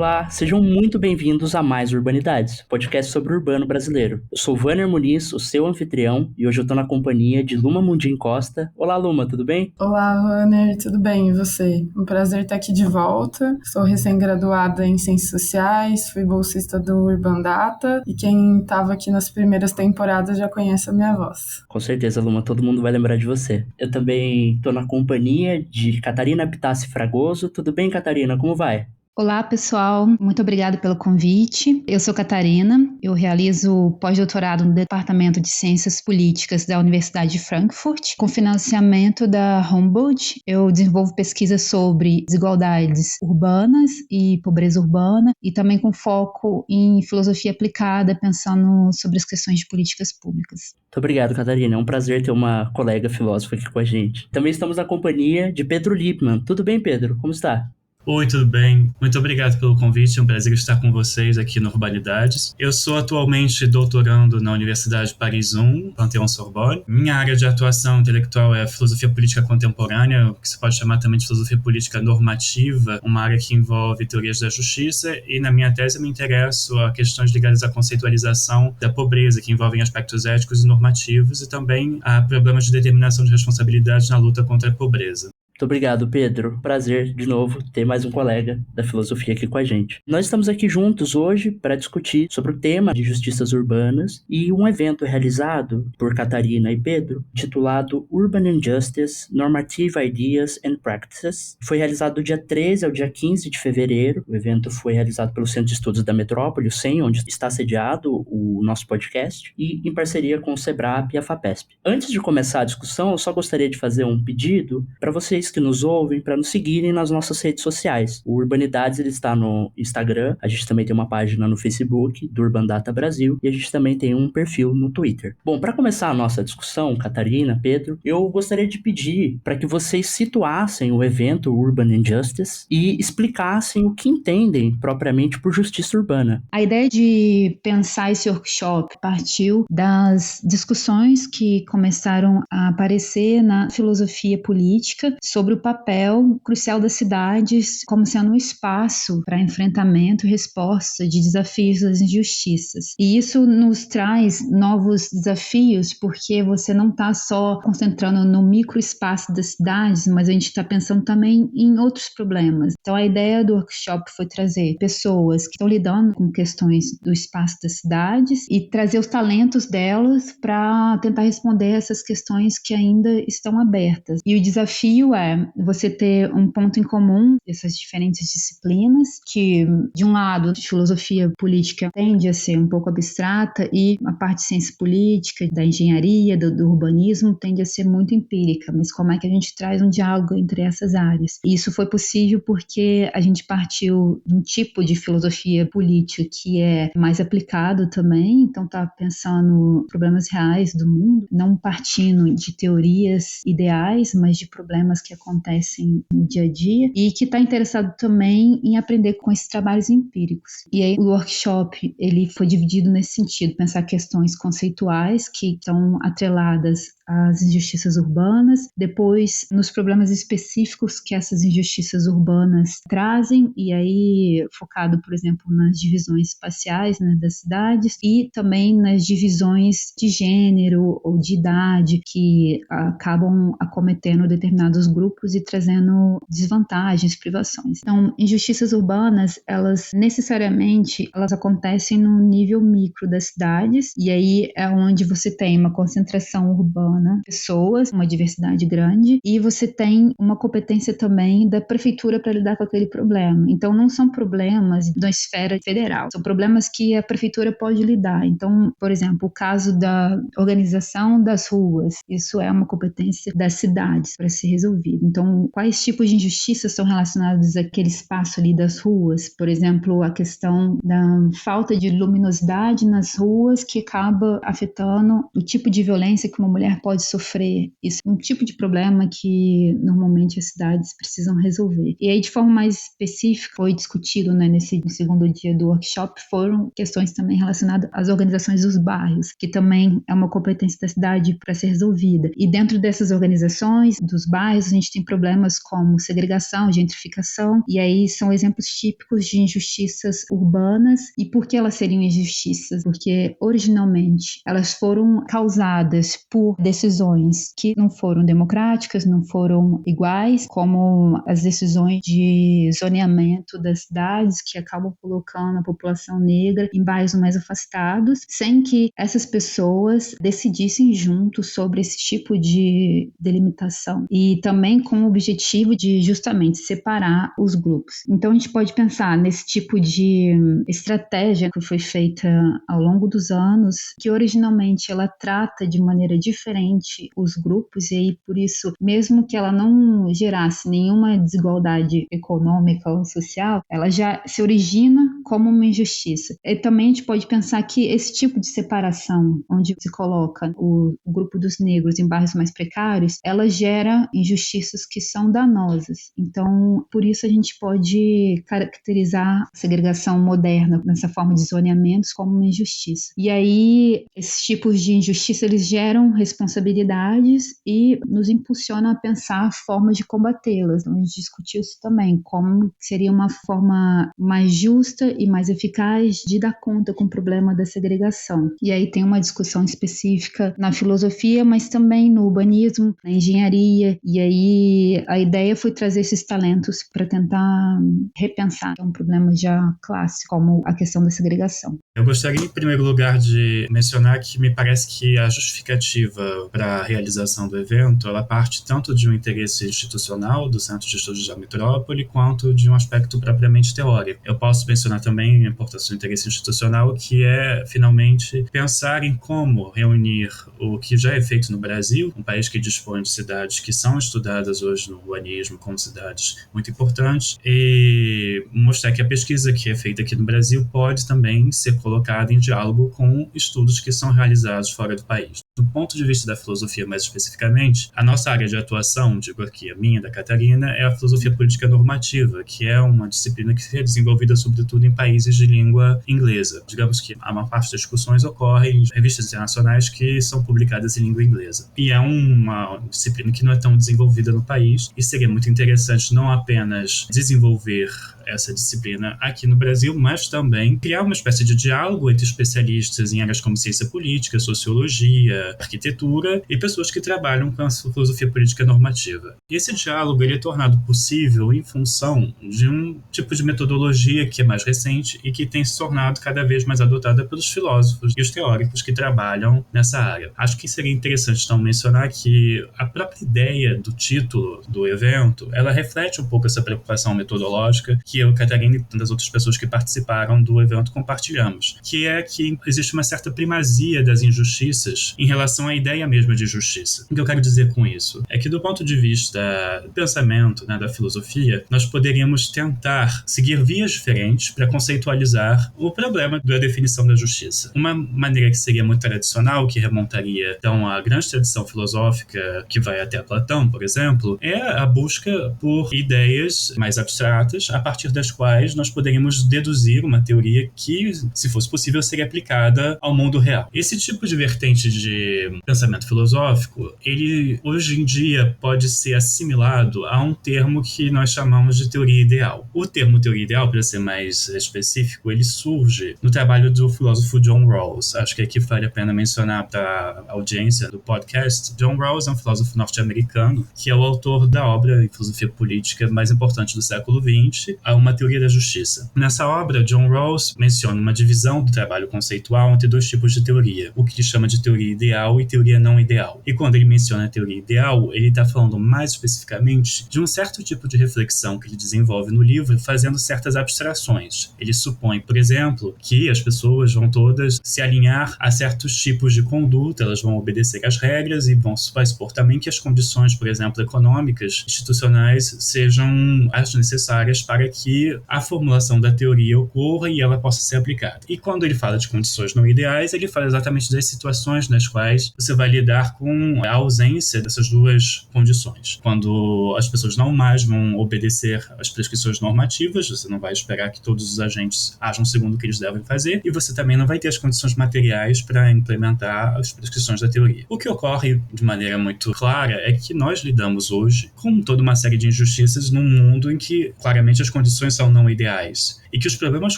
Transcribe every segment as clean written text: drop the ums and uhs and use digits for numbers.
Olá, sejam muito bem-vindos a mais Urbanidades, podcast sobre o urbano brasileiro. Eu sou Vanner Muniz, o seu anfitrião, e hoje eu tô na companhia de Luma Mundim Costa. Olá, Luma, tudo bem? Olá, Vanner, tudo bem? E você? Um prazer estar aqui de volta. Sou recém-graduada em Ciências Sociais, fui bolsista do Urbandata, e quem estava aqui nas primeiras temporadas já conhece a minha voz. Com certeza, Luma, todo mundo vai lembrar de você. Eu também tô na companhia de Catarina Pitassi Fragoso. Tudo bem, Catarina? Como vai? Olá, pessoal. Muito obrigada pelo convite. Eu sou Catarina. Eu realizo pós-doutorado no Departamento de Ciências Políticas da Universidade de Frankfurt, com financiamento da Humboldt. Eu desenvolvo pesquisas sobre desigualdades urbanas e pobreza urbana, e também com foco em filosofia aplicada, pensando sobre as questões de políticas públicas. Muito obrigado, Catarina. É um prazer ter uma colega filósofa aqui com a gente. Também estamos na companhia de Pedro Lippmann. Tudo bem, Pedro? Como está? Oi, tudo bem? Muito obrigado pelo convite, é um prazer estar com vocês aqui no Urbanidades. Eu sou atualmente doutorando na Universidade Paris I, Panthéon-Sorbonne. Minha área de atuação intelectual é filosofia política contemporânea, que se pode chamar também de filosofia política normativa, uma área que envolve teorias da justiça, e na minha tese eu me interesso a questões ligadas à conceitualização da pobreza, que envolvem aspectos éticos e normativos, e também a problemas de determinação de responsabilidade na luta contra a pobreza. Muito obrigado, Pedro. Prazer, de novo, ter mais um colega da filosofia aqui com a gente. Nós estamos aqui juntos hoje para discutir sobre o tema de justiças urbanas e um evento realizado por Catarina e Pedro, titulado Urban Injustice, Normative Ideas and Practices. Foi realizado do dia 13 ao dia 15 de fevereiro. O evento foi realizado pelo Centro de Estudos da Metrópole, o CEM, onde está sediado o nosso podcast, e em parceria com o SEBRAP e a FAPESP. Antes de começar a discussão, eu só gostaria de fazer um pedido para vocês que nos ouvem, para nos seguirem nas nossas redes sociais. O Urbanidades ele está no Instagram, a gente também tem uma página no Facebook do Urbandata Brasil, e a gente também tem um perfil no Twitter. Bom, para começar a nossa discussão, Catarina, Pedro, eu gostaria de pedir para que vocês situassem o evento Urban Injustice e explicassem o que entendem propriamente por justiça urbana. A ideia de pensar esse workshop partiu das discussões que começaram a aparecer na filosofia política sobre o papel crucial das cidades como sendo um espaço para enfrentamento e resposta de desafios das injustiças. E isso nos traz novos desafios, porque você não está só concentrando no microespaço das cidades, mas a gente está pensando também em outros problemas. Então a ideia do workshop foi trazer pessoas que estão lidando com questões do espaço das cidades e trazer os talentos delas para tentar responder essas questões que ainda estão abertas. E o desafio é você ter um ponto em comum dessas diferentes disciplinas, que de um lado a filosofia política tende a ser um pouco abstrata e a parte de ciência política, da engenharia, do urbanismo tende a ser muito empírica, mas como é que a gente traz um diálogo entre essas áreas? E isso foi possível porque a gente partiu de um tipo de filosofia política que é mais aplicado também, então está pensando problemas reais do mundo, não partindo de teorias ideais, mas de problemas que acontecem no dia a dia e que está interessado também em aprender com esses trabalhos empíricos. E aí o workshop ele foi dividido nesse sentido, pensar questões conceituais que estão atreladas às injustiças urbanas, depois nos problemas específicos que essas injustiças urbanas trazem, e aí focado, por exemplo, nas divisões espaciais, né, das cidades, e também nas divisões de gênero ou de idade que acabam acometendo determinados grupos e trazendo desvantagens, privações. Então, injustiças urbanas, elas necessariamente elas acontecem no nível micro das cidades, e aí é onde você tem uma concentração urbana, pessoas, uma diversidade grande, e você tem uma competência também da prefeitura para lidar com aquele problema. Então, não são problemas da esfera federal, são problemas que a prefeitura pode lidar. Então, por exemplo, o caso da organização das ruas, isso é uma competência das cidades para ser resolvido. Então, quais tipos de injustiças são relacionados àquele espaço ali das ruas? Por exemplo, a questão da falta de luminosidade nas ruas que acaba afetando o tipo de violência que uma mulher pode pode sofrer. Isso é um tipo de problema que normalmente as cidades precisam resolver. E aí, de forma mais específica, foi discutido, né, no segundo dia do workshop, foram questões também relacionadas às organizações dos bairros, que também é uma competência da cidade para ser resolvida. E dentro dessas organizações dos bairros, a gente tem problemas como segregação, gentrificação, e aí são exemplos típicos de injustiças urbanas. E por que elas seriam injustiças? Porque originalmente elas foram causadas por decisões que não foram democráticas, não foram iguais, como as decisões de zoneamento das cidades, que acabam colocando a população negra em bairros mais afastados, sem que essas pessoas decidissem juntos sobre esse tipo de delimitação. E também com o objetivo de justamente separar os grupos. Então a gente pode pensar nesse tipo de estratégia que foi feita ao longo dos anos, que originalmente ela trata de maneira diferente os grupos, e aí por isso, mesmo que ela não gerasse nenhuma desigualdade econômica ou social, ela já se origina como uma injustiça. E também a gente pode pensar que esse tipo de separação, onde se coloca o grupo dos negros em bairros mais precários, ela gera injustiças que são danosas. Então, por isso a gente pode caracterizar a segregação moderna nessa forma de zoneamentos como uma injustiça. E aí, esses tipos de injustiça, eles geram responsabilidades e nos impulsionam a pensar formas de combatê-las. Então, a gente discutiu isso também, como seria uma forma mais justa e mais eficaz de dar conta com o problema da segregação. E aí tem uma discussão específica na filosofia, mas também no urbanismo, na engenharia, e aí a ideia foi trazer esses talentos para tentar repensar, que é um problema já clássico, como a questão da segregação. Eu gostaria, em primeiro lugar, de mencionar que me parece que a justificativa para a realização do evento, ela parte tanto de um interesse institucional do Centro de Estudos da Metrópole, quanto de um aspecto propriamente teórico. Eu posso mencionar também a importância do interesse institucional, que é, finalmente, pensar em como reunir o que já é feito no Brasil, um país que dispõe de cidades que são estudadas hoje no urbanismo como cidades muito importantes, e mostrar que a pesquisa que é feita aqui no Brasil pode também ser colocada em diálogo com estudos que são realizados fora do país. Do ponto de vista da filosofia, mais especificamente, a nossa área de atuação, digo aqui a minha, da Catarina, é a filosofia política normativa, que é uma disciplina que é desenvolvida sobretudo em países de língua inglesa. Digamos que a maior parte das discussões ocorre em revistas internacionais que são publicadas em língua inglesa. E é uma disciplina que não é tão desenvolvida no país, e seria muito interessante não apenas desenvolver essa disciplina aqui no Brasil, mas também criar uma espécie de diálogo entre especialistas em áreas como ciência política, sociologia, arquitetura e pessoas que trabalham com a filosofia política normativa. E esse diálogo ele é tornado possível em função de um tipo de metodologia que é mais recente e que tem se tornado cada vez mais adotada pelos filósofos e os teóricos que trabalham nessa área. Acho que seria interessante então mencionar que a própria ideia do título do evento, ela reflete um pouco essa preocupação metodológica que eu, Catarina e tantas outras pessoas que participaram do evento compartilhamos, que é que existe uma certa primazia das injustiças em relação à ideia mesma de justiça. O que eu quero dizer com isso é que, do ponto de vista do pensamento, né, da filosofia, nós poderíamos tentar seguir vias diferentes para conceitualizar o problema da definição da justiça. Uma maneira que seria muito tradicional, que remontaria então à grande tradição filosófica que vai até Platão, por exemplo, é a busca por ideias mais abstratas a partir das quais nós poderíamos deduzir uma teoria que, se fosse possível, seria aplicada ao mundo real. Esse tipo de vertente de pensamento filosófico, ele hoje em dia pode ser assimilado a um termo que nós chamamos de teoria ideal. O termo teoria ideal, para ser mais específico, ele surge no trabalho do filósofo John Rawls. Acho que aqui vale a pena mencionar para a audiência do podcast. John Rawls é um filósofo norte-americano que é o autor da obra em filosofia política mais importante do século XX, Uma Teoria da Justiça. Nessa obra, John Rawls menciona uma divisão do trabalho conceitual entre dois tipos de teoria, o que ele chama de teoria ideal e teoria não ideal. E quando ele menciona a teoria ideal, ele está falando mais especificamente de um certo tipo de reflexão que ele desenvolve no livro, fazendo certas abstrações. Ele supõe, por exemplo, que as pessoas vão todas se alinhar a certos tipos de conduta, elas vão obedecer às regras e vai supor também que as condições, por exemplo, econômicas, institucionais, sejam as necessárias para que a formulação da teoria ocorra e ela possa ser aplicada. E quando ele fala de condições não ideais, ele fala exatamente das situações nas quais quais você vai lidar com a ausência dessas duas condições. Quando as pessoas não mais vão obedecer às prescrições normativas, você não vai esperar que todos os agentes ajam segundo o que eles devem fazer, e você também não vai ter as condições materiais para implementar as prescrições da teoria. O que ocorre de maneira muito clara é que nós lidamos hoje com toda uma série de injustiças num mundo em que claramente as condições são não ideais, e que os problemas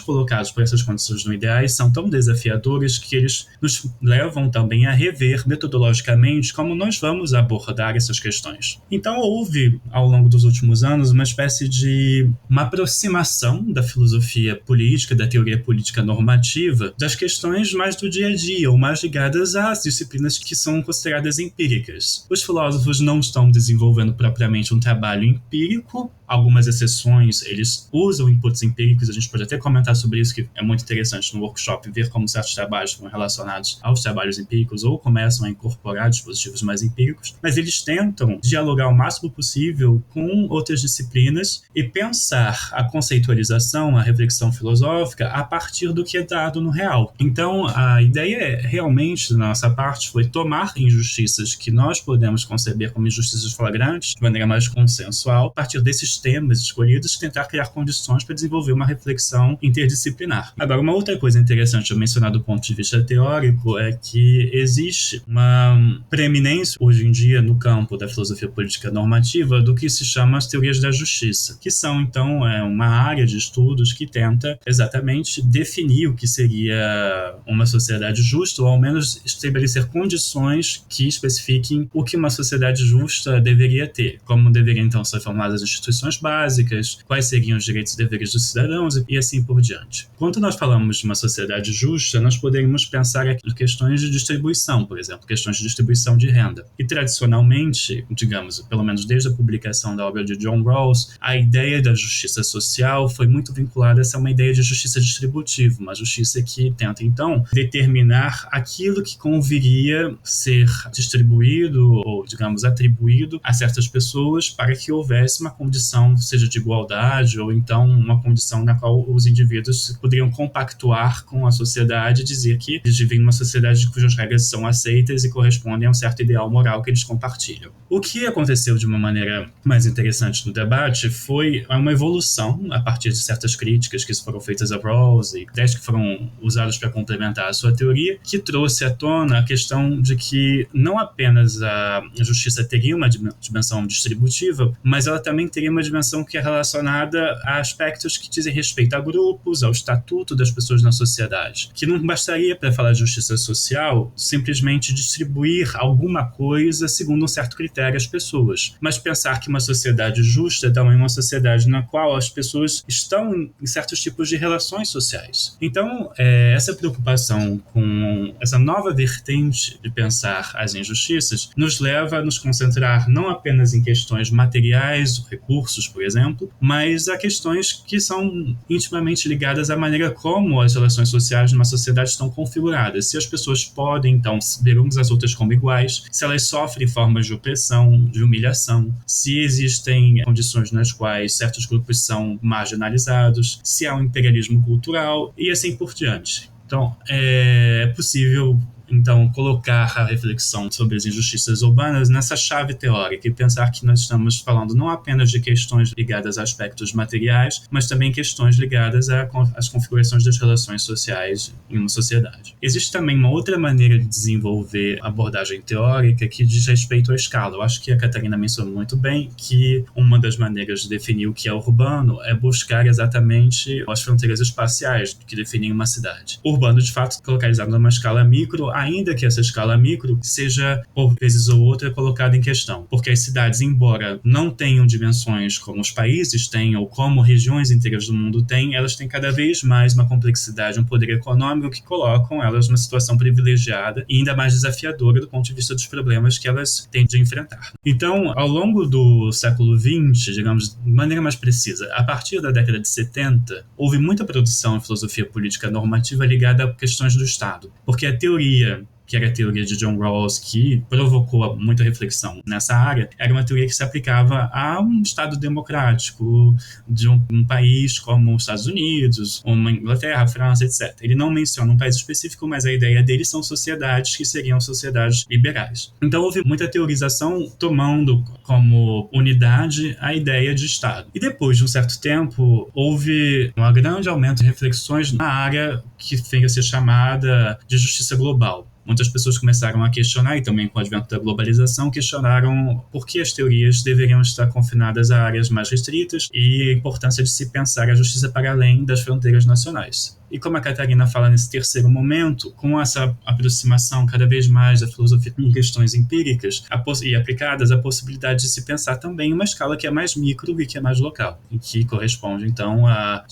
colocados por essas condições não ideais são tão desafiadores que eles nos levam também a rever metodologicamente como nós vamos abordar essas questões. Então houve, ao longo dos últimos anos, uma espécie de uma aproximação da filosofia política, da teoria política normativa, das questões mais do dia a dia, ou mais ligadas às disciplinas que são consideradas empíricas. Os filósofos não estão desenvolvendo propriamente um trabalho empírico. Algumas exceções, eles usam inputs empíricos, a gente pode até comentar sobre isso, que é muito interessante no workshop, ver como certos trabalhos estão relacionados aos trabalhos empíricos ou começam a incorporar dispositivos mais empíricos, mas eles tentam dialogar o máximo possível com outras disciplinas e pensar a conceitualização, a reflexão filosófica a partir do que é dado no real. Então, a ideia realmente, da nossa parte, foi tomar injustiças que nós podemos conceber como injustiças flagrantes, de maneira mais consensual, a partir desses temas escolhidos, tentar criar condições para desenvolver uma reflexão interdisciplinar. Agora, uma outra coisa interessante a mencionar do ponto de vista teórico é que existe uma preeminência hoje em dia no campo da filosofia política normativa do que se chama as teorias da justiça, que são, então, uma área de estudos que tenta exatamente definir o que seria uma sociedade justa, ou ao menos estabelecer condições que especifiquem o que uma sociedade justa deveria ter, como deveriam, então, ser formadas as instituições básicas, quais seriam os direitos e deveres dos cidadãos e assim por diante. Quando nós falamos de uma sociedade justa, nós poderíamos pensar em questões de distribuição, por exemplo, questões de distribuição de renda. E tradicionalmente, digamos, pelo menos desde a publicação da obra de John Rawls, a ideia da justiça social foi muito vinculada a uma ideia de justiça distributiva, uma justiça que tenta, então, determinar aquilo que conviria ser distribuído ou, digamos, atribuído a certas pessoas para que houvesse uma condição, seja de igualdade ou então uma condição na qual os indivíduos poderiam compactuar com a sociedade e dizer que eles vivem numa sociedade cujas regras são aceitas e correspondem a um certo ideal moral que eles compartilham. O que aconteceu de uma maneira mais interessante no debate foi uma evolução a partir de certas críticas que foram feitas a Rawls e ideias que foram usadas para complementar a sua teoria, que trouxe à tona a questão de que não apenas a justiça teria uma dimensão distributiva, mas ela também teria uma dimensão que é relacionada a aspectos que dizem respeito a grupos, ao estatuto das pessoas na sociedade. Que não bastaria, para falar de justiça social, simplesmente distribuir alguma coisa segundo um certo critério às pessoas, mas pensar que uma sociedade justa é também uma sociedade na qual as pessoas estão em certos tipos de relações sociais. Então, essa preocupação com essa nova vertente de pensar as injustiças nos leva a nos concentrar não apenas em questões materiais, recursos, por exemplo, mas a questões que são intimamente ligadas à maneira como as relações sociais numa sociedade estão configuradas. Se as pessoas podem, então, ver umas às outras como iguais, se elas sofrem formas de opressão, de humilhação, se existem condições nas quais certos grupos são marginalizados, se há um imperialismo cultural e assim por diante. Então, é possível então, colocar a reflexão sobre as injustiças urbanas nessa chave teórica e pensar que nós estamos falando não apenas de questões ligadas a aspectos materiais, mas também questões ligadas às configurações das relações sociais em uma sociedade. Existe também uma outra maneira de desenvolver a abordagem teórica que diz respeito à escala. Eu acho que a Catarina mencionou muito bem que uma das maneiras de definir o que é urbano é buscar exatamente as fronteiras espaciais que definem uma cidade. O urbano, de fato, localizado numa escala micro, ainda que essa escala micro seja, por vezes ou outra, colocada em questão. Porque as cidades, embora não tenham dimensões como os países têm ou como regiões inteiras do mundo têm, elas têm cada vez mais uma complexidade, um poder econômico que colocam elas numa situação privilegiada e ainda mais desafiadora do ponto de vista dos problemas que elas têm de enfrentar. Então, ao longo do século XX, digamos, de maneira mais precisa, a partir da década de 70, houve muita produção em filosofia política normativa ligada a questões do Estado. Porque a teoria que era a teoria de John Rawls, que provocou muita reflexão nessa área, era uma teoria que se aplicava a um Estado democrático de um país como os Estados Unidos, uma Inglaterra, França, etc. Ele não menciona um país específico, mas a ideia dele são sociedades que seriam sociedades liberais. Então houve muita teorização tomando como unidade a ideia de Estado. E depois de um certo tempo, houve um grande aumento de reflexões na área que veio a ser chamada de justiça global. Muitas pessoas começaram a questionar, e também com o advento da globalização, questionaram por que as teorias deveriam estar confinadas a áreas mais restritas e a importância de se pensar a justiça para além das fronteiras nacionais. E como a Catarina fala nesse terceiro momento, com essa aproximação cada vez mais da filosofia em questões empíricas e aplicadas, a possibilidade de se pensar também em uma escala que é mais micro e que é mais local, e que corresponde, então, a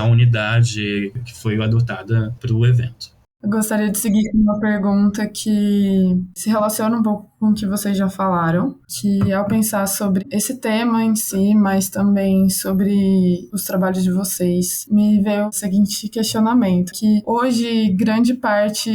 unidade que foi adotada para o evento. Eu gostaria de seguir com uma pergunta que se relaciona um pouco com o que vocês já falaram, que ao pensar sobre esse tema em si, mas também sobre os trabalhos de vocês, me veio o seguinte questionamento, que hoje grande parte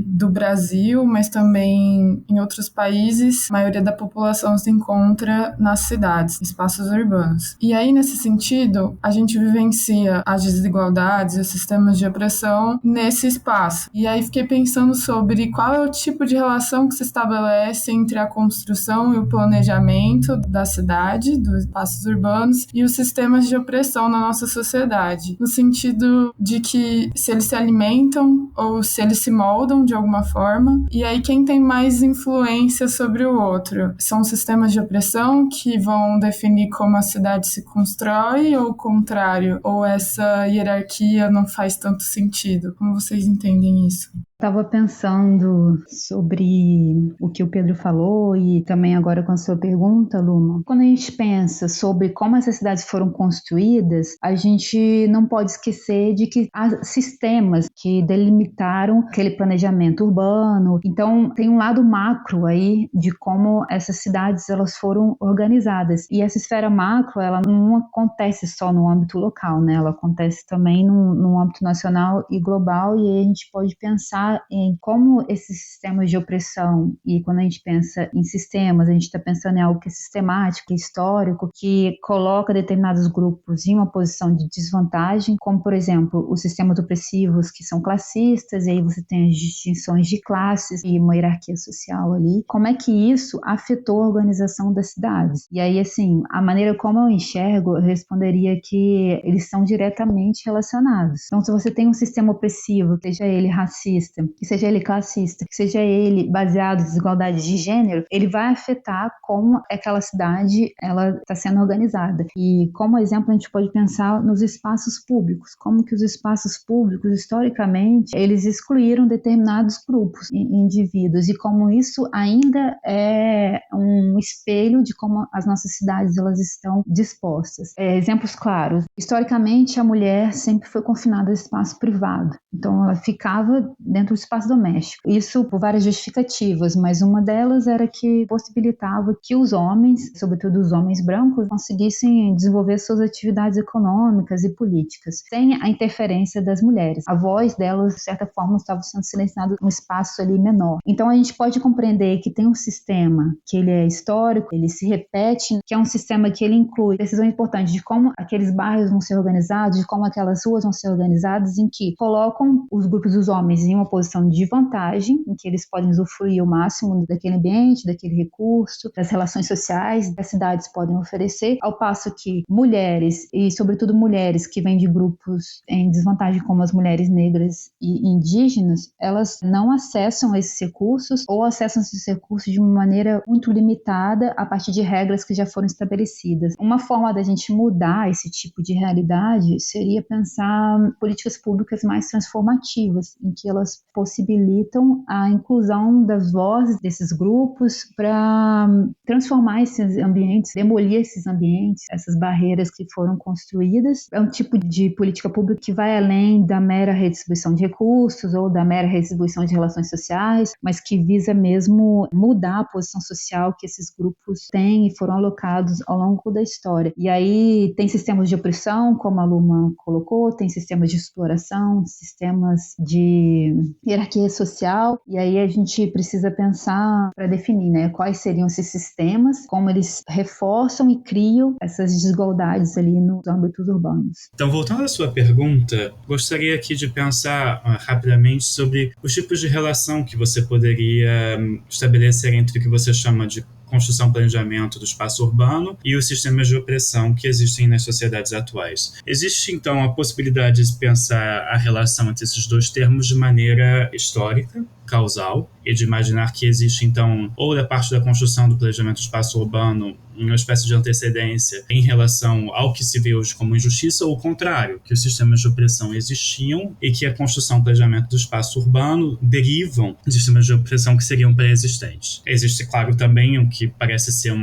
do Brasil, mas também em outros países, a maioria da população se encontra nas cidades, espaços urbanos. E aí, nesse sentido, a gente vivencia as desigualdades e os sistemas de opressão nesse espaço. E aí fiquei pensando sobre qual é o tipo de relação que se estabelece entre a construção e o planejamento da cidade, dos espaços urbanos, e os sistemas de opressão na nossa sociedade. No sentido de que se eles se alimentam ou se eles se moldam de alguma forma. E aí quem tem mais influência sobre o outro? São sistemas de opressão que vão definir como a cidade se constrói ou o contrário? Ou essa hierarquia não faz tanto sentido? Como vocês entendem isso? Estava pensando sobre o que o Pedro falou e também agora com a sua pergunta, Luma. Quando a gente pensa sobre como essas cidades foram construídas, a gente não pode esquecer de que há sistemas que delimitaram aquele planejamento urbano. Então, tem um lado macro aí de como essas cidades elas foram organizadas. E essa esfera macro, ela não acontece só no âmbito local, né? Ela acontece também no âmbito nacional e global, e aí a gente pode pensar em como esses sistemas de opressão, e quando a gente pensa em sistemas, a gente está pensando em algo que é sistemático, histórico, que coloca determinados grupos em uma posição de desvantagem, como, por exemplo, os sistemas opressivos que são classistas, e aí você tem as distinções de classes e uma hierarquia social ali. Como é que isso afetou a organização das cidades? E aí, assim, a maneira como eu enxergo, eu responderia que eles são diretamente relacionados. Então, se você tem um sistema opressivo, seja ele racista, que seja ele classista, que seja ele baseado em desigualdade de gênero, ele vai afetar como aquela cidade ela está sendo organizada. E como exemplo a gente pode pensar nos espaços públicos, como que os espaços públicos historicamente eles excluíram determinados grupos, indivíduos, e como isso ainda é um espelho de como as nossas cidades elas estão dispostas. Exemplos claros, historicamente a mulher sempre foi confinada ao espaço privado, então ela ficava dentro do espaço doméstico. Isso por várias justificativas, mas uma delas era que possibilitava que os homens, sobretudo os homens brancos, conseguissem desenvolver suas atividades econômicas e políticas, sem a interferência das mulheres. A voz delas, de certa forma, estava sendo silenciada num espaço ali menor. Então a gente pode compreender que tem um sistema que ele é histórico, ele se repete, que é um sistema que ele inclui decisão importante de como aqueles bairros vão ser organizados, de como aquelas ruas vão ser organizadas, em que colocam os grupos dos homens em uma posição de vantagem, em que eles podem usufruir o máximo daquele ambiente, daquele recurso, das relações sociais que as cidades podem oferecer, ao passo que mulheres, e sobretudo mulheres que vêm de grupos em desvantagem, como as mulheres negras e indígenas, elas não acessam esses recursos ou acessam esses recursos de uma maneira muito limitada a partir de regras que já foram estabelecidas. Uma forma da gente mudar esse tipo de realidade seria pensar políticas públicas mais transformativas, em que elas possibilitam a inclusão das vozes desses grupos para transformar esses ambientes, demolir esses ambientes, essas barreiras que foram construídas. É um tipo de política pública que vai além da mera redistribuição de recursos ou da mera redistribuição de relações sociais, mas que visa mesmo mudar a posição social que esses grupos têm e foram alocados ao longo da história. E aí tem sistemas de opressão, como a Luma colocou, tem sistemas de exploração, sistemas de hierarquia social, e aí a gente precisa pensar para definir, né, quais seriam esses sistemas, como eles reforçam e criam essas desigualdades ali nos âmbitos urbanos. Então, voltando à sua pergunta, gostaria aqui de pensar rapidamente sobre os tipos de relação que você poderia estabelecer entre o que você chama de construção e planejamento do espaço urbano e os sistemas de opressão que existem nas sociedades atuais. Existe, então, a possibilidade de pensar a relação entre esses dois termos de maneira histórica, causal, e de imaginar que existe, então, ou da parte da construção do planejamento do espaço urbano, uma espécie de antecedência em relação ao que se vê hoje como injustiça, ou o contrário, que os sistemas de opressão existiam e que a construção e planejamento do espaço urbano derivam de sistemas de opressão que seriam pré-existentes. Existe, claro, também o que parece ser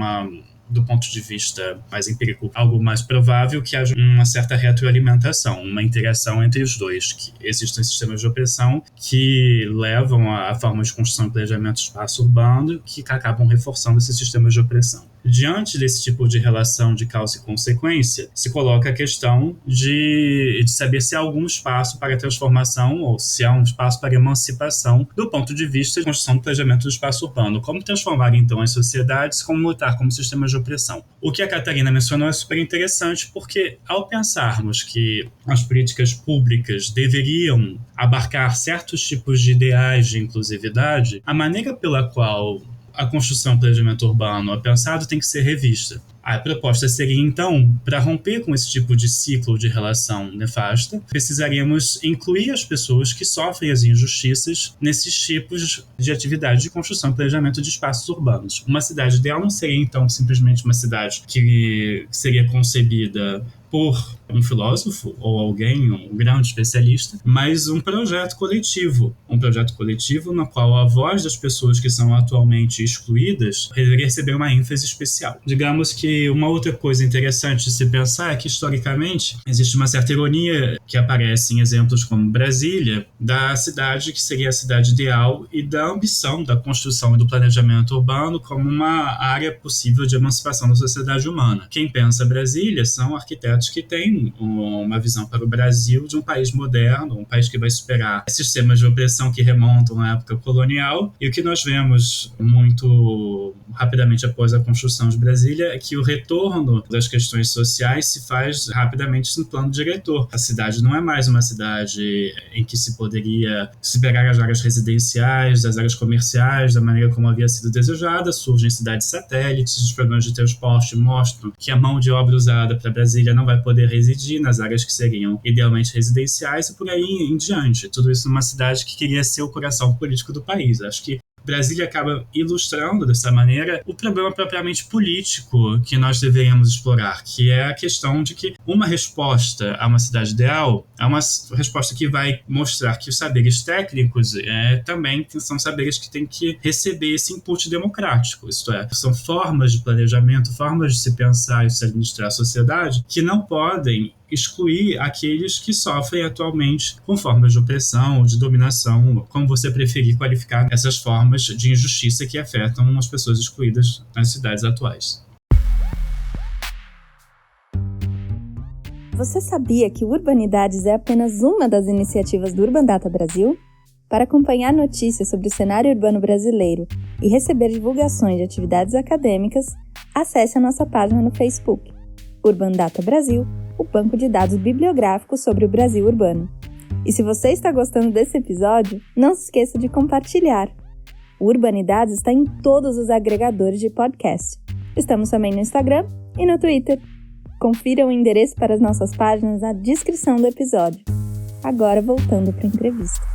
do ponto de vista mais empírico, algo mais provável que haja uma certa retroalimentação, uma interação entre os dois, que existem sistemas de opressão que levam a formas de construção e planejamento do espaço urbano que acabam reforçando esses sistemas de opressão. Diante desse tipo de relação de causa e consequência, se coloca a questão de saber se há algum espaço para transformação ou se há um espaço para emancipação do ponto de vista de construção e planejamento do espaço urbano. Como transformar, então, as sociedades, como lutar como sistemas de opressão. O que a Catarina mencionou é super interessante porque, ao pensarmos que as políticas públicas deveriam abarcar certos tipos de ideais de inclusividade, a maneira pela qual a construção e planejamento urbano é pensado tem que ser revista. A proposta seria, então, para romper com esse tipo de ciclo de relação nefasta, precisaríamos incluir as pessoas que sofrem as injustiças nesses tipos de atividade de construção e planejamento de espaços urbanos. Uma cidade ideal não seria, então, simplesmente uma cidade que seria concebida por um filósofo ou alguém, um grande especialista, mas um projeto coletivo no qual a voz das pessoas que são atualmente excluídas deveria receber uma ênfase especial. Digamos que uma outra coisa interessante de se pensar é que, historicamente, existe uma certa ironia que aparece em exemplos como Brasília, da cidade que seria a cidade ideal e da ambição da construção e do planejamento urbano como uma área possível de emancipação da sociedade humana. Quem pensa Brasília são arquitetos que têm uma visão para o Brasil de um país moderno, um país que vai superar sistemas de opressão que remontam à época colonial, e o que nós vemos muito rapidamente após a construção de Brasília é que o retorno das questões sociais se faz rapidamente no plano diretor. A cidade não é mais uma cidade em que se poderia superar as áreas residenciais, as áreas comerciais da maneira como havia sido desejada, surgem cidades satélites, os problemas de transporte mostram que a mão de obra usada para Brasília não vai poder residir nas áreas que seriam idealmente residenciais e por aí em diante. Tudo isso numa cidade que queria ser o coração político do país. Acho que Brasília acaba ilustrando dessa maneira o problema propriamente político que nós deveríamos explorar, que é a questão de que uma resposta a uma cidade ideal é uma resposta que vai mostrar que os saberes técnicos também são saberes que têm que receber esse input democrático, isto é, são formas de planejamento, formas de se pensar e se administrar a sociedade que não podem excluir aqueles que sofrem atualmente com formas de opressão ou de dominação, como você preferir qualificar essas formas de injustiça que afetam as pessoas excluídas nas cidades atuais. Você sabia que o Urbanidades é apenas uma das iniciativas do Urbandata Brasil? Para acompanhar notícias sobre o cenário urbano brasileiro e receber divulgações de atividades acadêmicas, acesse a nossa página no Facebook, Urbandata Brasil, o banco de dados bibliográficos sobre o Brasil urbano. E se você está gostando desse episódio, não se esqueça de compartilhar. O Urbanidades está em todos os agregadores de podcast. Estamos também no Instagram e no Twitter. Confira o endereço para as nossas páginas na descrição do episódio. Agora voltando para a entrevista.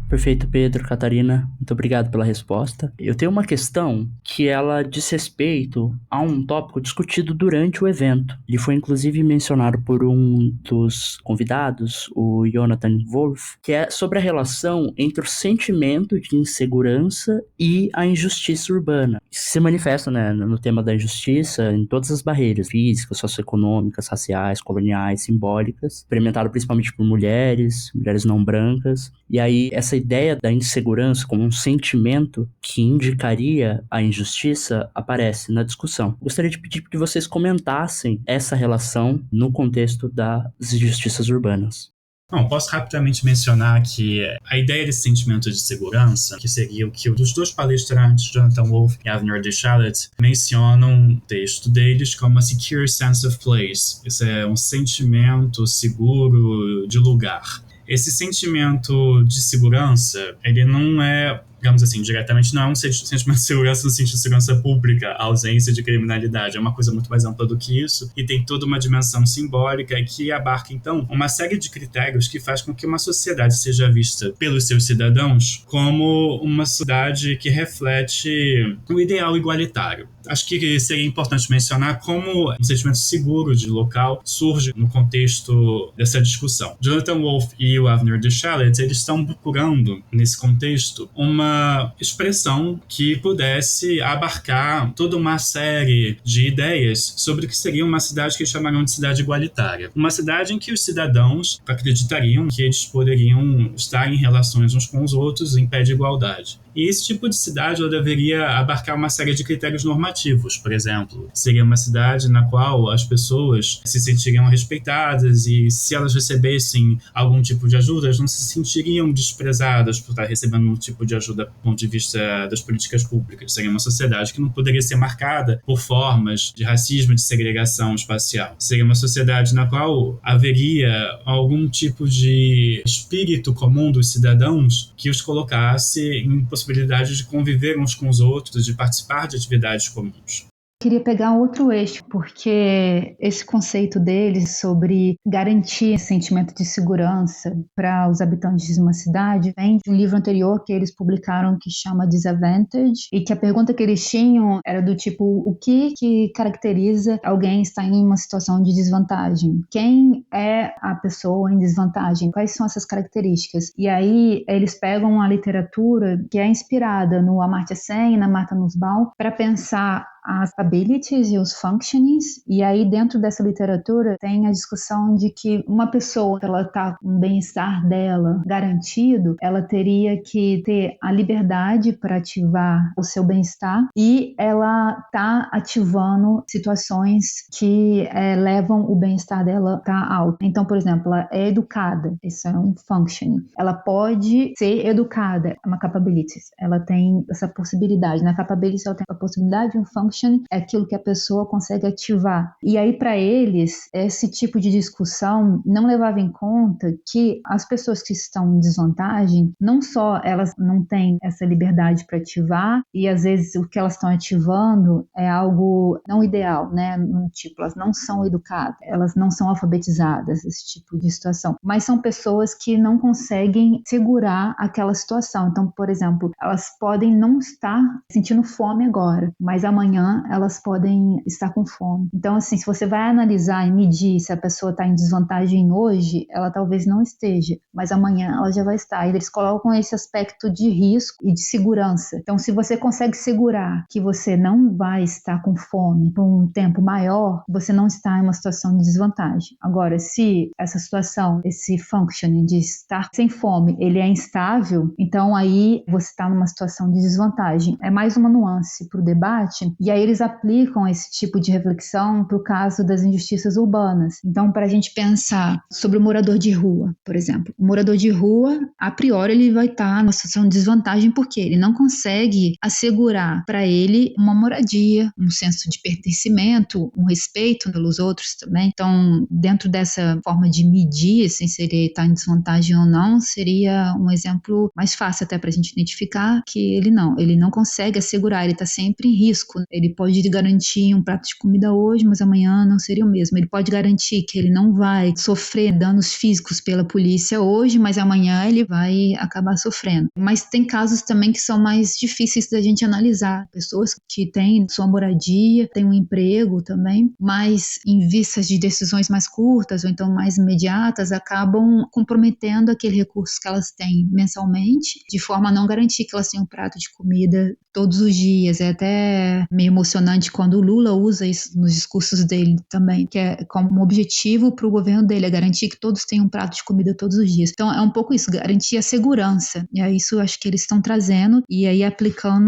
Perfeito, Pedro, Catarina, muito obrigado pela resposta. Eu tenho uma questão que ela diz respeito a um tópico discutido durante o evento. Ele foi inclusive mencionado por um dos convidados, o Jonathan Wolff, que é sobre a relação entre o sentimento de insegurança e a injustiça urbana. Isso se manifesta, né, no tema da injustiça em todas as barreiras físicas, socioeconômicas, raciais, coloniais, simbólicas, experimentado principalmente por mulheres não brancas. E aí essa ideia da insegurança como um sentimento que indicaria a injustiça aparece na discussão. Gostaria de pedir que vocês comentassem essa relação no contexto das injustiças urbanas. Bom, posso rapidamente mencionar que a ideia desse sentimento de segurança, que seria o que os dois palestrantes, Jonathan Wolff e Avner Deschalet, mencionam no texto deles como a secure sense of place. Isso é um sentimento seguro de lugar. Esse sentimento de segurança, ele não é, digamos assim, diretamente não é um sentimento de segurança no sentido de segurança pública, a ausência de criminalidade. É uma coisa muito mais ampla do que isso e tem toda uma dimensão simbólica que abarca, então, uma série de critérios que faz com que uma sociedade seja vista pelos seus cidadãos como uma sociedade que reflete o ideal igualitário. Acho que seria importante mencionar como um sentimento seguro de local surge no contexto dessa discussão. Jonathan Wolff e o Avner Deschalet, eles estão procurando, nesse contexto, uma expressão que pudesse abarcar toda uma série de ideias sobre o que seria uma cidade que eles chamariam de cidade igualitária. Uma cidade em que os cidadãos acreditariam que eles poderiam estar em relações uns com os outros em pé de igualdade. E esse tipo de cidade ela deveria abarcar uma série de critérios normativos. Por exemplo, seria uma cidade na qual as pessoas se sentiriam respeitadas e se elas recebessem algum tipo de ajuda, elas não se sentiriam desprezadas por estar recebendo um tipo de ajuda do ponto de vista das políticas públicas. Seria uma sociedade que não poderia ser marcada por formas de racismo e de segregação espacial. Seria uma sociedade na qual haveria algum tipo de espírito comum dos cidadãos que os colocasse em possibilidade de conviver uns com os outros, de participar de atividades comuns. Queria pegar outro eixo, porque esse conceito deles sobre garantir esse sentimento de segurança para os habitantes de uma cidade vem de um livro anterior que eles publicaram que chama Disadvantage, e que a pergunta que eles tinham era do tipo, o que caracteriza alguém estar em uma situação de desvantagem? Quem é a pessoa em desvantagem? Quais são essas características? E aí eles pegam a literatura que é inspirada no Amartya Sen e na Martha Nussbaum para pensar as abilities e os functionings, e aí dentro dessa literatura tem a discussão de que uma pessoa, ela está com o bem-estar dela garantido, ela teria que ter a liberdade para ativar o seu bem-estar e ela está ativando situações que levam o bem-estar dela a estar alto. Então, por exemplo, ela é educada, isso é um functioning. Ela pode ser educada, é uma capability, ela tem essa possibilidade. Na capability ela tem a possibilidade de um function é aquilo que a pessoa consegue ativar. E aí, para eles, esse tipo de discussão não levava em conta que as pessoas que estão em desvantagem, não só elas não têm essa liberdade para ativar, e às vezes o que elas estão ativando é algo não ideal, né? Tipo, elas não são educadas, elas não são alfabetizadas, esse tipo de situação. Mas são pessoas que não conseguem segurar aquela situação. Então, por exemplo, elas podem não estar sentindo fome agora, mas amanhã elas podem estar com fome. Então, assim, se você vai analisar e medir se a pessoa está em desvantagem hoje, ela talvez não esteja, mas amanhã ela já vai estar. E eles colocam esse aspecto de risco e de segurança. Então, se você consegue segurar que você não vai estar com fome por um tempo maior, você não está em uma situação de desvantagem. Agora, se essa situação, esse functioning de estar sem fome, ele é instável, então aí você está numa situação de desvantagem. É mais uma nuance para o debate, e aí eles aplicam esse tipo de reflexão para o caso das injustiças urbanas. Então, para a gente pensar sobre o morador de rua, por exemplo. O morador de rua, a priori, ele vai estar numa situação de desvantagem porque ele não consegue assegurar para ele uma moradia, um senso de pertencimento, um respeito pelos outros também. Então, dentro dessa forma de medir assim, se ele está em desvantagem ou não, seria um exemplo mais fácil até para a gente identificar que ele não consegue assegurar, ele está sempre em risco. Ele pode garantir um prato de comida hoje, mas amanhã não seria o mesmo. Ele pode garantir que ele não vai sofrer danos físicos pela polícia hoje, mas amanhã ele vai acabar sofrendo. Mas tem casos também que são mais difíceis da gente analisar. Pessoas que têm sua moradia, têm um emprego também, mas em vistas de decisões mais curtas ou então mais imediatas, acabam comprometendo aquele recurso que elas têm mensalmente, de forma a não garantir que elas tenham um prato de comida todos os dias. É até meio meio emocionante quando o Lula usa isso nos discursos dele também, que é como um objetivo para o governo dele, é garantir que todos tenham um prato de comida todos os dias. Então é um pouco isso, garantir a segurança. E é isso, eu acho que eles estão trazendo, e aí aplicando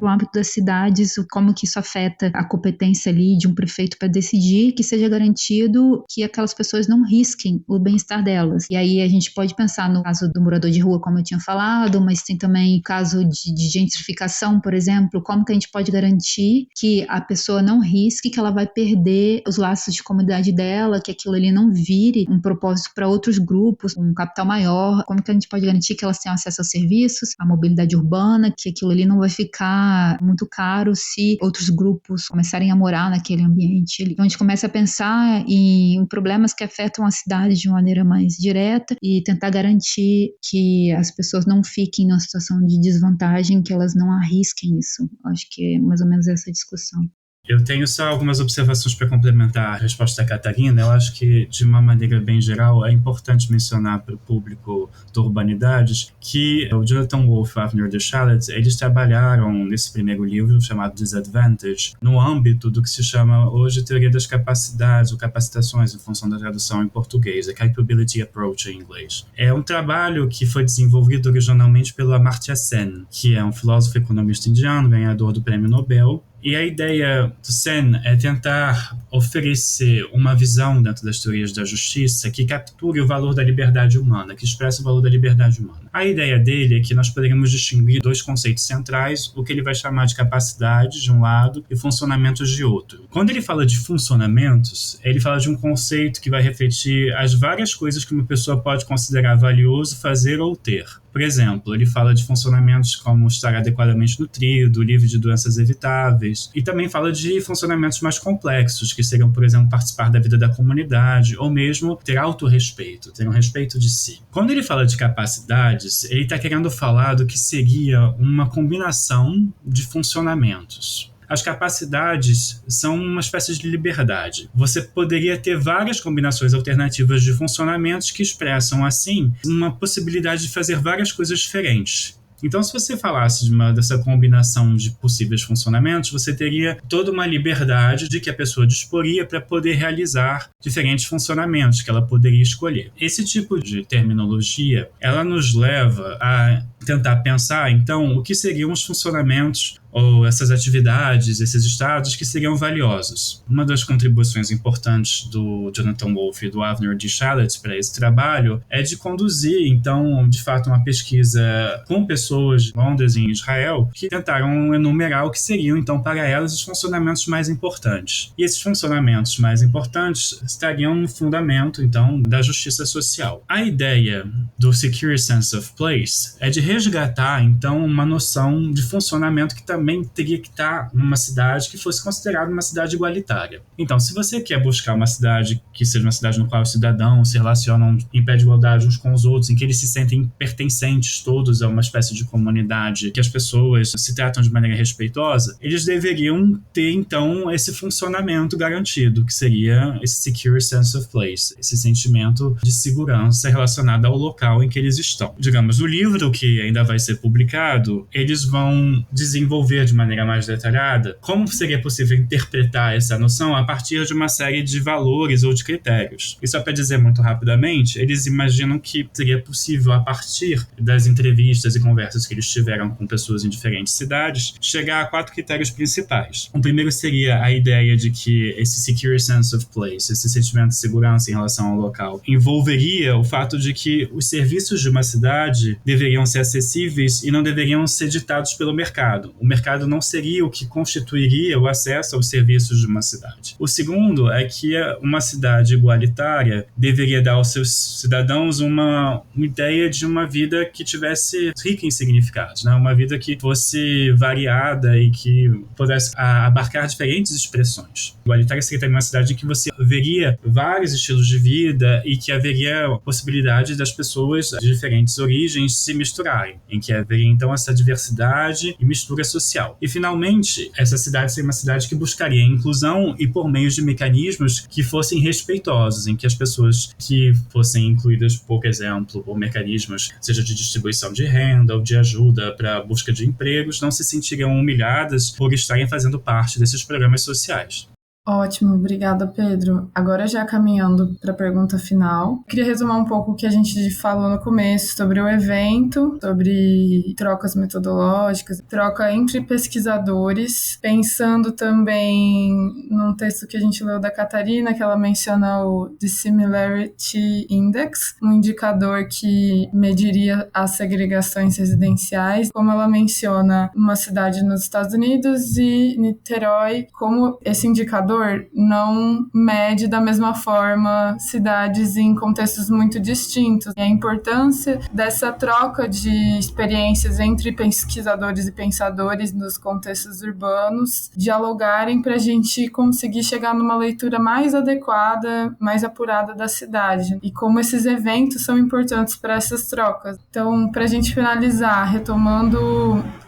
no âmbito das cidades, como que isso afeta a competência ali de um prefeito para decidir, que seja garantido que aquelas pessoas não risquem o bem-estar delas. E aí a gente pode pensar no caso do morador de rua, como eu tinha falado, mas tem também o caso de gentrificação, por exemplo, como que a gente pode garantir que a pessoa não risque, que ela vai perder os laços de comunidade dela, que aquilo ali não vire um propósito para outros grupos, um capital maior, como que a gente pode garantir que elas tenham acesso aos serviços, à mobilidade urbana, que aquilo ali não vai ficar muito caro se outros grupos começarem a morar naquele ambiente. Então a gente começa a pensar em problemas que afetam a cidade de uma maneira mais direta e tentar garantir que as pessoas não fiquem numa situação de desvantagem, que elas não arrisquem isso. Acho que é mais ou menos essa a discussão. Eu tenho só algumas observações para complementar a resposta da Catarina. Eu acho que, de uma maneira bem geral, é importante mencionar para o público do Urbanidades que o Jonathan Wolff e o Avner Deschalets, eles trabalharam nesse primeiro livro, chamado Disadvantage, no âmbito do que se chama hoje Teoria das Capacidades ou Capacitações, em função da tradução em português, a Capability Approach em inglês. É um trabalho que foi desenvolvido originalmente pelo Amartya Sen, que é um filósofo economista indiano, ganhador do Prêmio Nobel. E a ideia do Sen é tentar oferecer uma visão dentro das teorias da justiça que capture o valor da liberdade humana, que expressa o valor da liberdade humana. A ideia dele é que nós poderíamos distinguir dois conceitos centrais, o que ele vai chamar de capacidade de um lado e funcionamentos de outro. Quando ele fala de funcionamentos, ele fala de um conceito que vai refletir as várias coisas que uma pessoa pode considerar valioso fazer ou ter. Por exemplo, ele fala de funcionamentos como estar adequadamente nutrido, livre de doenças evitáveis, e também fala de funcionamentos mais complexos, que seriam, por exemplo, participar da vida da comunidade, ou mesmo ter autorrespeito, ter um respeito de si. Quando ele fala de capacidades, ele está querendo falar do que seria uma combinação de funcionamentos. As capacidades são uma espécie de liberdade. Você poderia ter várias combinações alternativas de funcionamentos que expressam, assim, uma possibilidade de fazer várias coisas diferentes. Então, se você falasse dessa combinação de possíveis funcionamentos, você teria toda uma liberdade de que a pessoa disporia para poder realizar diferentes funcionamentos que ela poderia escolher. Esse tipo de terminologia, ela nos leva a tentar pensar, então, o que seriam os funcionamentos ou essas atividades, esses estados que seriam valiosos. Uma das contribuições importantes do Jonathan Wolff e do Avner Deschalets para esse trabalho é de conduzir, então, de fato, uma pesquisa com pessoas de Londres e em Israel que tentaram enumerar o que seriam, então, para elas, os funcionamentos mais importantes. E esses funcionamentos mais importantes estariam no fundamento, então, da justiça social. A ideia do Secure Sense of Place é de resgatar, então, uma noção de funcionamento que também teria que estar numa cidade que fosse considerada uma cidade igualitária. Então, se você quer buscar uma cidade que seja uma cidade no qual os cidadãos se relacionam em pé de igualdade uns com os outros, em que eles se sentem pertencentes todos a uma espécie de comunidade, que as pessoas se tratam de maneira respeitosa, eles deveriam ter, então, esse funcionamento garantido, que seria esse secure sense of place, esse sentimento de segurança relacionado ao local em que eles estão. Digamos, o livro que ainda vai ser publicado, eles vão desenvolver de maneira mais detalhada como seria possível interpretar essa noção a partir de uma série de valores ou de critérios. E só para dizer muito rapidamente, eles imaginam que seria possível, a partir das entrevistas e conversas que eles tiveram com pessoas em diferentes cidades, chegar a 4 critérios principais. O primeiro seria a ideia de que esse secure sense of place, esse sentimento de segurança em relação ao local, envolveria o fato de que os serviços de uma cidade deveriam ser acessíveis e não deveriam ser ditados pelo mercado. O mercado não seria o que constituiria o acesso aos serviços de uma cidade. O segundo é que uma cidade igualitária deveria dar aos seus cidadãos uma ideia de uma vida que tivesse rica em significados, né? Uma vida que fosse variada e que pudesse abarcar diferentes expressões. Igualitária seria também uma cidade em que você veria vários estilos de vida e que haveria possibilidade das pessoas pessoas de diferentes origens se misturarem, em que haveria então essa diversidade e mistura social. E finalmente, essa cidade seria uma cidade que buscaria a inclusão e por meio de mecanismos que fossem respeitosos, em que as pessoas que fossem incluídas, por exemplo, por mecanismos, seja de distribuição de renda ou de ajuda para a busca de empregos, não se sentiriam humilhadas por estarem fazendo parte desses programas sociais. Ótimo, obrigada, Pedro. Agora, já caminhando para a pergunta final, queria resumir um pouco o que a gente falou no começo sobre o evento, sobre trocas metodológicas, troca entre pesquisadores, pensando também num texto que a gente leu da Catarina, que ela menciona o Dissimilarity Index, um indicador que mediria as segregações residenciais, como ela menciona uma cidade nos Estados Unidos e Niterói, como esse indicador não mede da mesma forma cidades em contextos muito distintos. E a importância dessa troca de experiências entre pesquisadores e pensadores nos contextos urbanos dialogarem para a gente conseguir chegar numa leitura mais adequada, mais apurada da cidade. E como esses eventos são importantes para essas trocas. Então, para a gente finalizar, retomando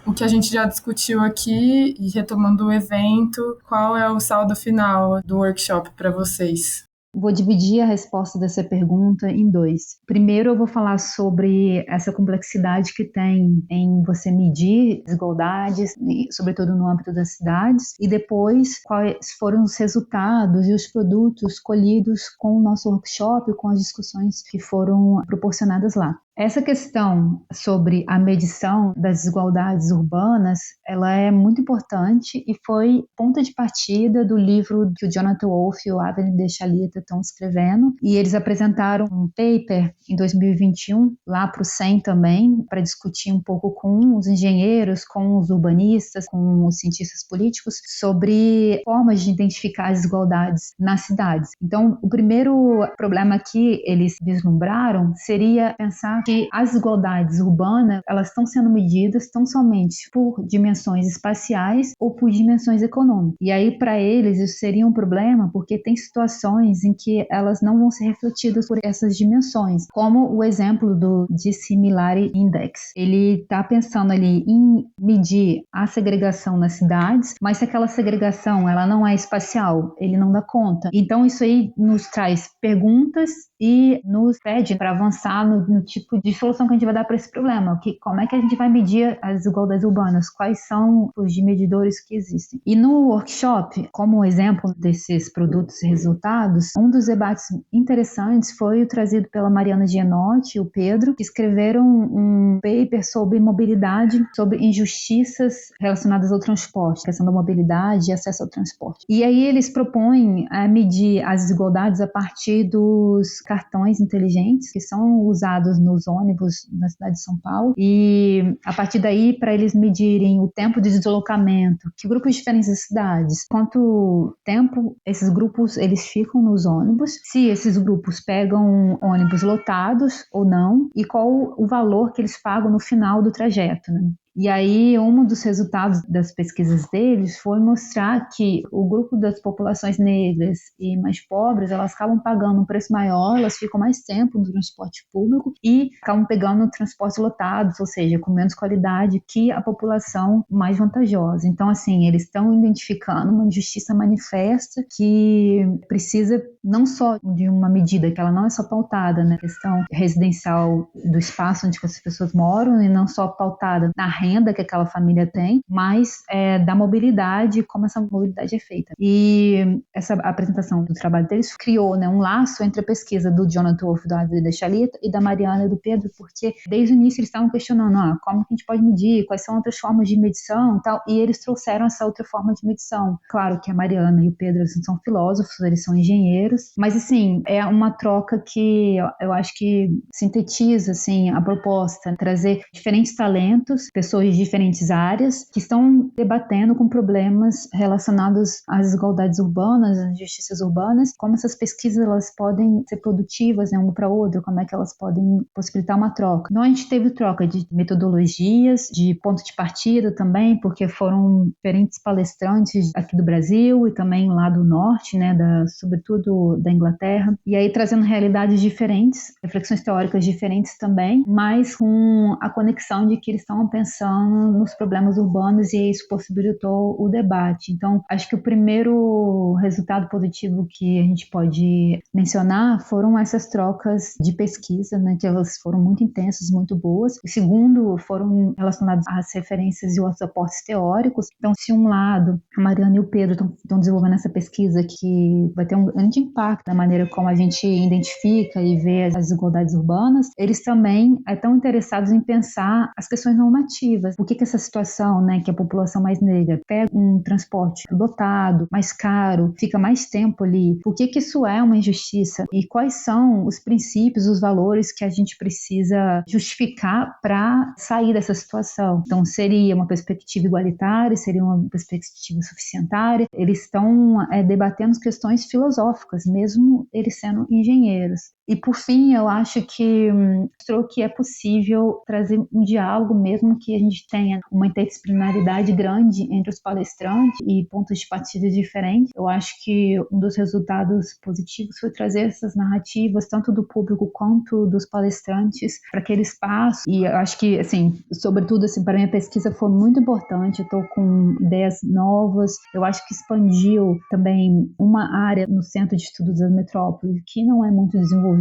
o que a gente já discutiu aqui e retomando o evento, qual é o saldo final do workshop para vocês? Vou dividir a resposta dessa pergunta em dois. Primeiro, eu vou falar sobre essa complexidade que tem em você medir desigualdades, sobretudo no âmbito das cidades, e depois, quais foram os resultados e os produtos colhidos com o nosso workshop, com as discussões que foram proporcionadas lá. Essa questão sobre a medição das desigualdades urbanas, ela é muito importante e foi ponta de partida do livro que o Jonathan Wolff e o Avner Deschaleta estão escrevendo, e eles apresentaram um paper em 2021, lá para o CEM também, para discutir um pouco com os engenheiros, com os urbanistas, com os cientistas políticos, sobre formas de identificar as desigualdades nas cidades. Então, o primeiro problema que eles vislumbraram seria pensar que as desigualdades urbanas, elas estão sendo medidas tão somente por dimensões espaciais ou por dimensões econômicas. E aí, para eles, isso seria um problema, porque tem situações em que elas não vão ser refletidas por essas dimensões, como o exemplo do Dissimilarity Index. Ele está pensando ali em medir a segregação nas cidades, mas se aquela segregação ela não é espacial, ele não dá conta. Então, isso aí nos traz perguntas e nos pede para avançar no tipo de solução que a gente vai dar para esse problema. Como é que a gente vai medir as desigualdades urbanas? Quais são os medidores que existem? E no workshop, como exemplo desses produtos e resultados, um dos debates interessantes foi o trazido pela Mariana Gianotti e o Pedro, que escreveram um paper sobre mobilidade, sobre injustiças relacionadas ao transporte, questão da mobilidade e acesso ao transporte. E aí eles propõem medir as desigualdades a partir dos cartões inteligentes que são usados nos ônibus na cidade de São Paulo, e a partir daí para eles medirem o tempo de deslocamento, que grupos diferentes das cidades, quanto tempo esses grupos eles ficam nos ônibus, se esses grupos pegam ônibus lotados ou não, e qual o valor que eles pagam no final do trajeto, né? E aí, um dos resultados das pesquisas deles foi mostrar que o grupo das populações negras e mais pobres, elas acabam pagando um preço maior, elas ficam mais tempo no transporte público e acabam pegando transportes lotados, ou seja, com menos qualidade que a população mais vantajosa. Então, assim, eles estão identificando uma injustiça manifesta que precisa não só de uma medida, que ela não é só pautada na questão residencial do espaço onde as pessoas moram e não só pautada na renda que aquela família tem, mas da mobilidade, como essa mobilidade é feita. E essa apresentação do trabalho deles criou, né, um laço entre a pesquisa do Jonathan Wolff, do Avner Deschaleta, e da Mariana e do Pedro, porque desde o início eles estavam questionando como que a gente pode medir, quais são outras formas de medição e tal, e eles trouxeram essa outra forma de medição. Claro que a Mariana e o Pedro são filósofos, eles são engenheiros, mas assim, é uma troca que eu acho que sintetiza assim, a proposta, trazer diferentes talentos, pessoas pessoas de diferentes áreas que estão debatendo com problemas relacionados às desigualdades urbanas, às injustiças urbanas, como essas pesquisas elas podem ser produtivas, né, uma para outra, como é que elas podem possibilitar uma troca. Então a gente teve troca de metodologias, de ponto de partida também, porque foram diferentes palestrantes aqui do Brasil e também lá do norte, né, sobretudo da Inglaterra, e aí trazendo realidades diferentes, reflexões teóricas diferentes também, mas com a conexão de que eles estão pensando nos problemas urbanos e isso possibilitou o debate. Então, acho que o primeiro resultado positivo que a gente pode mencionar foram essas trocas de pesquisa, né, que elas foram muito intensas, muito boas. O segundo foram relacionados às referências e aos aportes teóricos. Então, se um lado, a Mariana e o Pedro estão desenvolvendo essa pesquisa que vai ter um grande impacto na maneira como a gente identifica e vê as desigualdades urbanas, eles também estão interessados em pensar as questões normativas. Por que essa situação, né, que a população mais negra pega um transporte lotado, mais caro, fica mais tempo ali? Por que isso é uma injustiça? E quais são os princípios, os valores que a gente precisa justificar para sair dessa situação? Então, seria uma perspectiva igualitária, seria uma perspectiva suficientária? Eles estão debatendo questões filosóficas, mesmo eles sendo engenheiros. E, por fim, eu acho que mostrou que é possível trazer um diálogo, mesmo que a gente tenha uma interdisciplinaridade grande entre os palestrantes e pontos de partida diferentes. Eu acho que um dos resultados positivos foi trazer essas narrativas, tanto do público quanto dos palestrantes, para aquele espaço. E eu acho que, assim, sobretudo, assim, para a minha pesquisa foi muito importante. Eu estou com ideias novas. Eu acho que expandiu também uma área no Centro de Estudos da Metrópole que não é muito desenvolvida.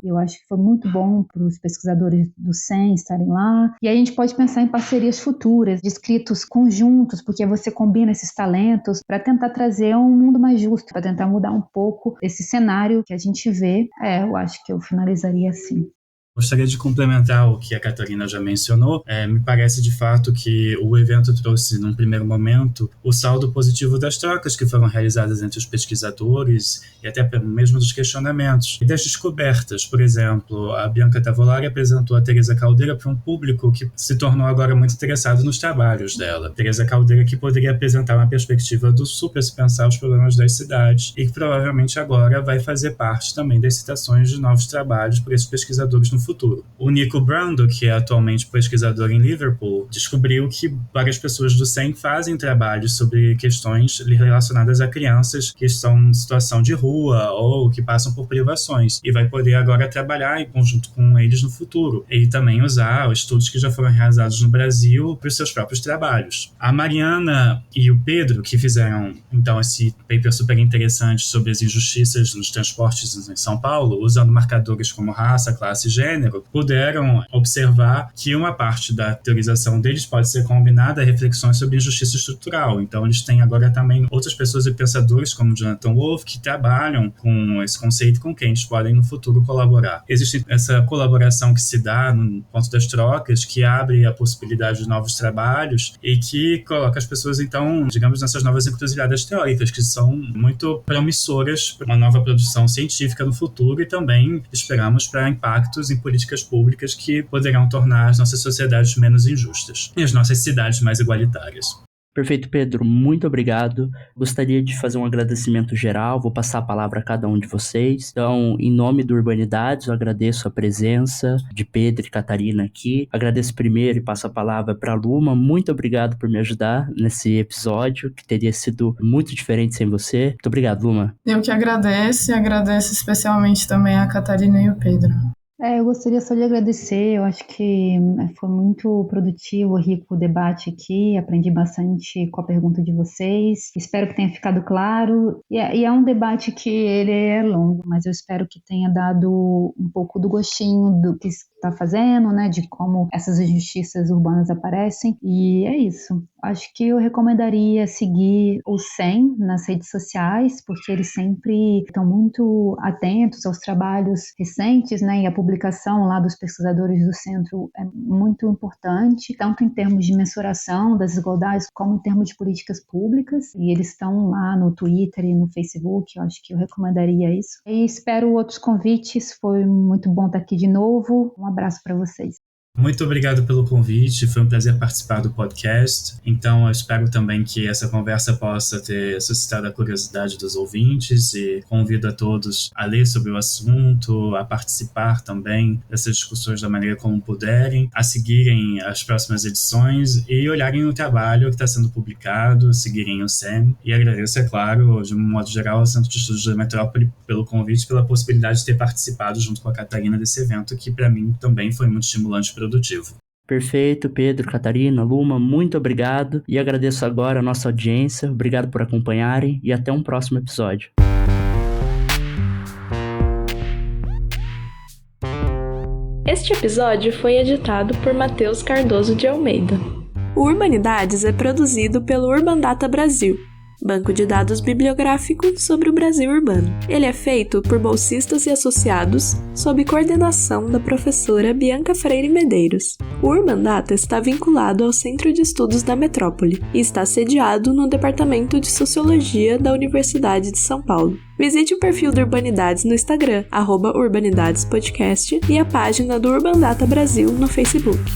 Eu acho que foi muito bom para os pesquisadores do CEM estarem lá. E aí a gente pode pensar em parcerias futuras, de escritos conjuntos, porque você combina esses talentos para tentar trazer um mundo mais justo, para tentar mudar um pouco esse cenário que a gente vê. Eu acho que eu finalizaria assim. Gostaria de complementar o que a Catarina já mencionou. Me parece de fato que o evento trouxe, num primeiro momento, o saldo positivo das trocas que foram realizadas entre os pesquisadores e até mesmo dos questionamentos e das descobertas. Por exemplo, a Bianca Tavolari apresentou a Teresa Caldeira para um público que se tornou agora muito interessado nos trabalhos dela. Teresa Caldeira, que poderia apresentar uma perspectiva do super se pensar os problemas das cidades e que provavelmente agora vai fazer parte também das citações de novos trabalhos por esses pesquisadores no futuro. O Nico Brando, que é atualmente pesquisador em Liverpool, descobriu que várias pessoas do CEM fazem trabalhos sobre questões relacionadas a crianças que estão em situação de rua ou que passam por privações e vai poder agora trabalhar em conjunto com eles no futuro e também usar os estudos que já foram realizados no Brasil para os seus próprios trabalhos. A Mariana e o Pedro, que fizeram então esse paper super interessante sobre as injustiças nos transportes em São Paulo, usando marcadores como raça, classe e gênero, puderam observar que uma parte da teorização deles pode ser combinada a reflexões sobre injustiça estrutural. Então, eles têm agora também outras pessoas e pensadores, como Jonathan Wolff, que trabalham com esse conceito com quem eles podem, no futuro, colaborar. Existe essa colaboração que se dá no ponto das trocas, que abre a possibilidade de novos trabalhos e que coloca as pessoas, então, digamos, nessas novas encruzilhadas teóricas, que são muito promissoras para uma nova produção científica no futuro e também esperamos para impactos em políticas públicas que poderão tornar as nossas sociedades menos injustas e as nossas cidades mais igualitárias. Perfeito, Pedro. Muito obrigado. Gostaria de fazer um agradecimento geral. Vou passar a palavra a cada um de vocês. Então, em nome do Urbanidades, eu agradeço a presença de Pedro e Catarina aqui. Agradeço primeiro e passo a palavra para a Luma. Muito obrigado por me ajudar nesse episódio, que teria sido muito diferente sem você. Muito obrigado, Luma. Eu que agradeço e agradeço especialmente também a Catarina e o Pedro. Eu gostaria só de agradecer, eu acho que foi muito produtivo, rico o debate aqui, aprendi bastante com a pergunta de vocês, espero que tenha ficado claro, e é um debate que ele é longo, mas eu espero que tenha dado um pouco do gostinho do que está fazendo, né, de como essas injustiças urbanas aparecem, e é isso. Acho que eu recomendaria seguir o CEM nas redes sociais, porque eles sempre estão muito atentos aos trabalhos recentes, né, e a publicação lá dos pesquisadores do centro é muito importante, tanto em termos de mensuração das desigualdades, como em termos de políticas públicas, e eles estão lá no Twitter e no Facebook, eu acho que eu recomendaria isso. E espero outros convites, foi muito bom estar aqui de novo, um abraço para vocês. Muito obrigado pelo convite, foi um prazer participar do podcast. Então, eu espero também que essa conversa possa ter suscitado a curiosidade dos ouvintes e convido a todos a ler sobre o assunto, a participar também dessas discussões da maneira como puderem, a seguirem as próximas edições e olharem o trabalho que está sendo publicado, seguirem o SEM. E agradeço, é claro, de um modo geral, ao Centro de Estudos da Metrópole pelo convite, pela possibilidade de ter participado junto com a Catarina desse evento, que para mim também foi muito estimulante e produtivo. Perfeito, Pedro, Catarina, Luma, muito obrigado e agradeço agora a nossa audiência, obrigado por acompanharem e até um próximo episódio. Este episódio foi editado por Matheus Cardoso de Almeida. O Urbanidades é produzido pelo Urbandata Brasil, banco de dados bibliográfico sobre o Brasil urbano. Ele é feito por bolsistas e associados, sob coordenação da professora Bianca Freire Medeiros. O Urbandata está vinculado ao Centro de Estudos da Metrópole e está sediado no Departamento de Sociologia da Universidade de São Paulo. Visite o perfil do Urbanidades no Instagram, @Urbanidadespodcast, e a página do Urbandata Brasil no Facebook.